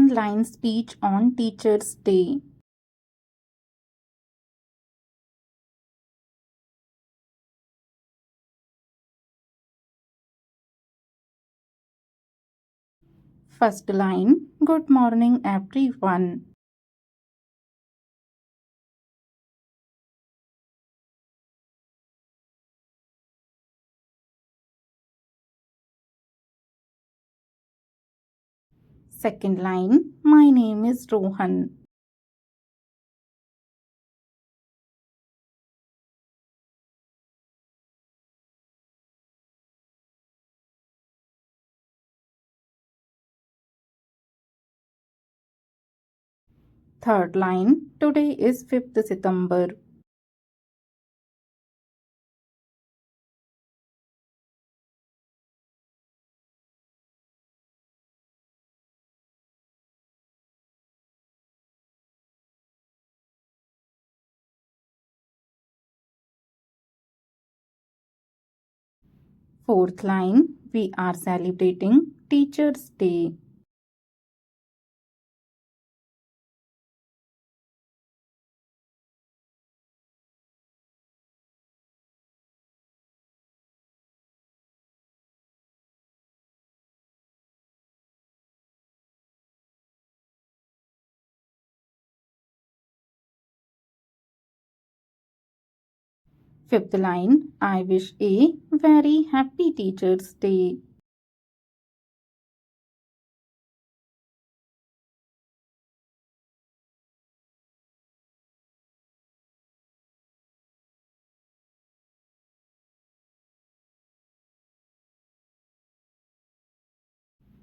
one-line speech on Teachers' Day. First line, Good morning everyone. Second line, My name is Rohan. Third line, Today is 5th September. Fourth line, We are celebrating Teachers' Day. Fifth line, I wish a very happy Teachers' Day.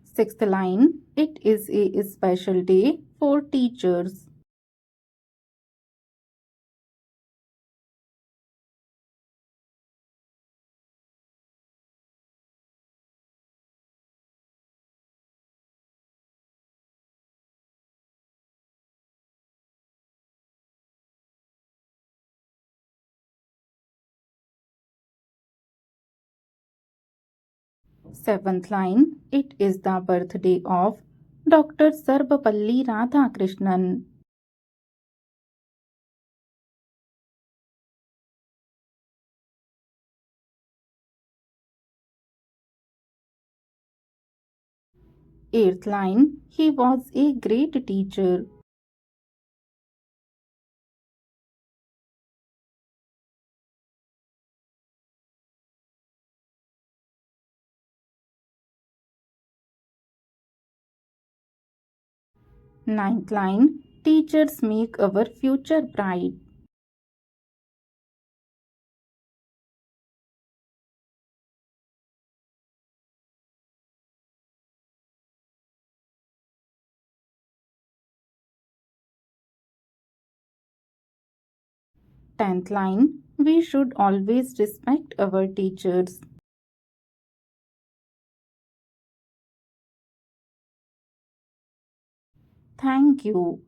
Sixth line, It is a special day for teachers. Seventh line, It is the birthday of Dr. Sarvapalli Radhakrishnan. Eighth line, He was a great teacher. Ninth line, Teachers make our future bright. 10th line, We should always respect our teachers. Thank you.